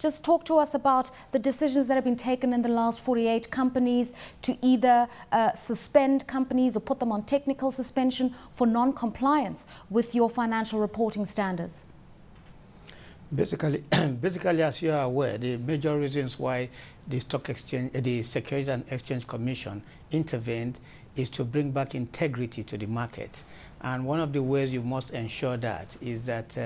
just talk to us about the decisions that have been taken in the last 48 companies to either suspend companies or put them on technical suspension for non-compliance with your financial reporting standards. Basically, as you are aware, the major reasons why the Stock Exchange, the Securities and Exchange Commission intervened is to bring back integrity to the market. And one of the ways you must ensure that is that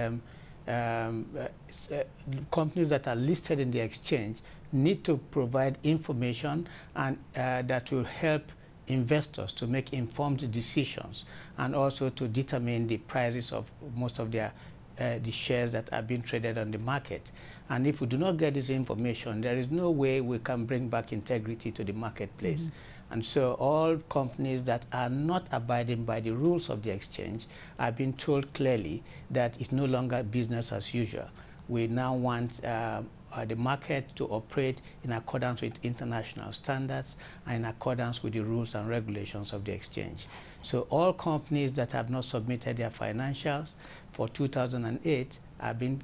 companies that are listed in the exchange need to provide information and that will help investors to make informed decisions and also to determine the prices of most of their the shares that are being traded on the market. And if we do not get this information, there is no way we can bring back integrity to the marketplace. Mm-hmm. And so all companies that are not abiding by the rules of the exchange are being told clearly that it's no longer business as usual. We now want the market to operate in accordance with international standards and in accordance with the rules and regulations of the exchange. So all companies that have not submitted their financials for 2008 have been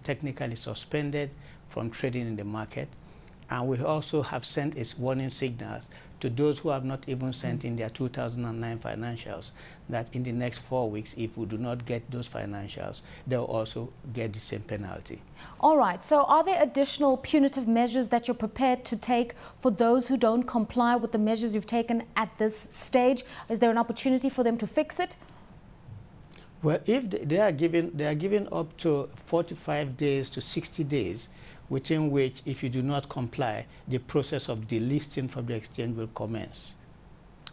technically suspended from trading in the market. And we also have sent its warning signals to those who have not even sent in their 2009 financials that in the next 4 weeks, if we do not get those financials, they'll also get the same penalty. All right. So are there additional punitive measures that you're prepared to take for those who don't comply with the measures you've taken at this stage? Is there an opportunity for them to fix it? Well, if they are given up to 45 days to 60 days, within which, if you do not comply, the process of delisting from the exchange will commence.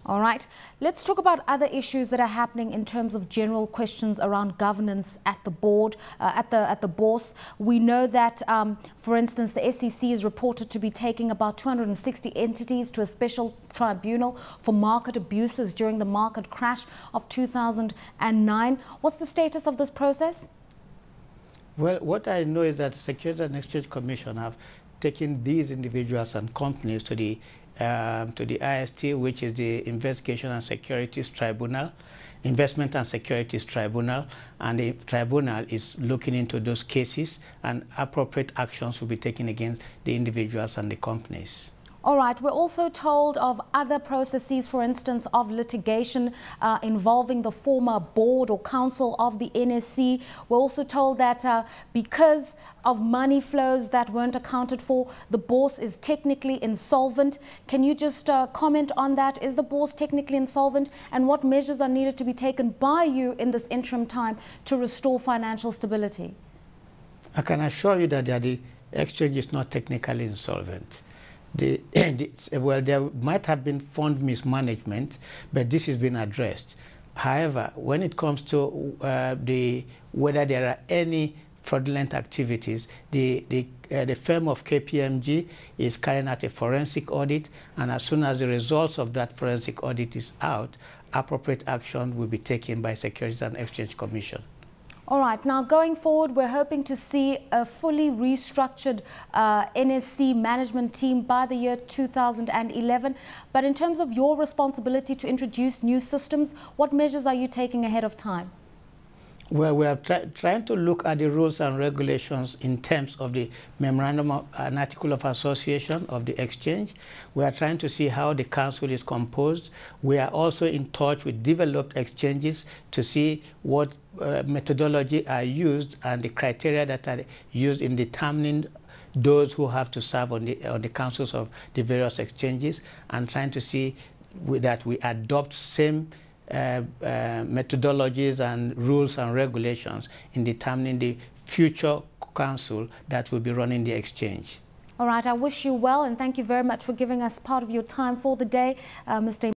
All right. Let's talk about other issues that are happening in terms of general questions around governance at the board, at the bourse. We know that, for instance, the SEC is reported to be taking about 260 entities to a special tribunal for market abuses during the market crash of 2009. What's the status of this process? Well, what I know is that the Securities and Exchange Commission have taken these individuals and companies to the IST, which is the Investigation and Securities Tribunal, Investment and Securities Tribunal, and the tribunal is looking into those cases, and appropriate actions will be taken against the individuals and the companies. All right. We're also told of other processes, for instance, of litigation involving the former board or council of the NSC. We're also told that because of money flows that weren't accounted for, the bourse is technically insolvent. Can you just comment on that? Is the bourse technically insolvent, and what measures are needed to be taken by you in this interim time to restore financial stability? I can assure you that the exchange is not technically insolvent. Well, there might have been fund mismanagement, but this has been addressed. However, when it comes to whether there are any fraudulent activities, the firm of KPMG is carrying out a forensic audit, and as soon as the results of that forensic audit is out, appropriate action will be taken by Securities and Exchange Commission. All right. Now, going forward, we're hoping to see a fully restructured NSC management team by the year 2011. But in terms of your responsibility to introduce new systems, what measures are you taking ahead of time? Well, we are trying to look at the rules and regulations in terms of the memorandum of an article of association of the exchange. We are trying to see how the council is composed. We are also in touch with developed exchanges to see what methodology are used and the criteria that are used in determining those who have to serve on the councils of the various exchanges, and trying to see that we adopt same methodologies and rules and regulations in determining the future council that will be running the exchange. All right, I wish you well, and thank you very much for giving us part of your time for the day, Mr.